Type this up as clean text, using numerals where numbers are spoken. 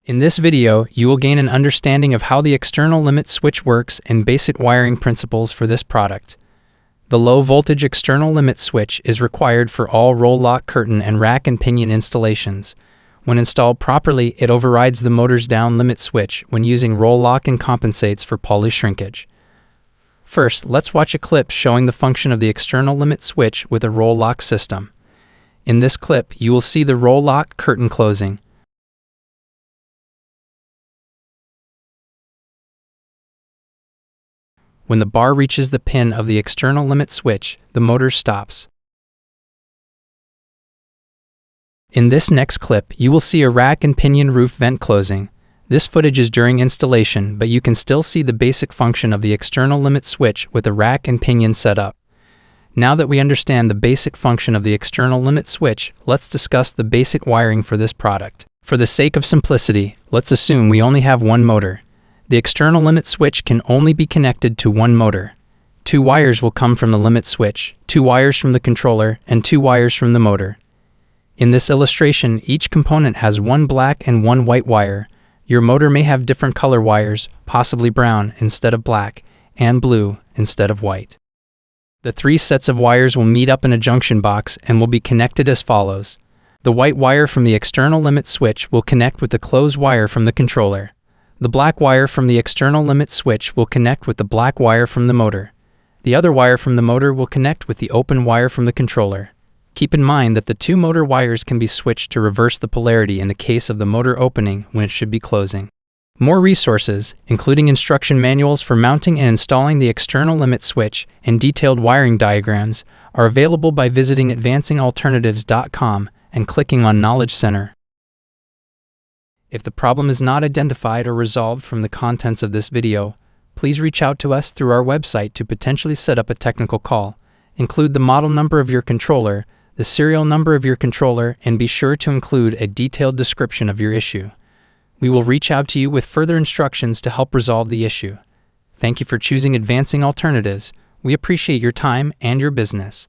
In this video, you will gain an understanding of how the external limit switch works and basic wiring principles for this product. The low-voltage external limit switch is required for all roll-lock curtain and rack and pinion installations. When installed properly, it overrides the motor's down limit switch when using roll lock and compensates for pulley shrinkage. First, let's watch a clip showing the function of the external limit switch with a roll lock system. In this clip, you will see the roll lock curtain closing. When the bar reaches the pin of the external limit switch, the motor stops. In this next clip, you will see a rack and pinion roof vent closing. This footage is during installation, but you can still see the basic function of the external limit switch with a rack and pinion setup. Now that we understand the basic function of the external limit switch, let's discuss the basic wiring for this product. For the sake of simplicity, let's assume we only have one motor. The external limit switch can only be connected to one motor. 2 wires will come from the limit switch, 2 wires from the controller, and 2 wires from the motor. In this illustration, each component has 1 black and 1 white wire. Your motor may have different color wires, possibly brown instead of black, and blue instead of white. The 3 sets of wires will meet up in a junction box and will be connected as follows. The white wire from the external limit switch will connect with the closed wire from the controller. The black wire from the external limit switch will connect with the black wire from the motor. The other wire from the motor will connect with the open wire from the controller. Keep in mind that the 2 motor wires can be switched to reverse the polarity in the case of the motor opening when it should be closing. More resources, including instruction manuals for mounting and installing the external limit switch and detailed wiring diagrams, are available by visiting advancingalternatives.com and clicking on Knowledge Center. If the problem is not identified or resolved from the contents of this video, please reach out to us through our website to potentially set up a technical call. Include the model number of your controller, the serial number of your controller, and be sure to include a detailed description of your issue. We will reach out to you with further instructions to help resolve the issue. Thank you for choosing Advancing Alternatives. We appreciate your time and your business.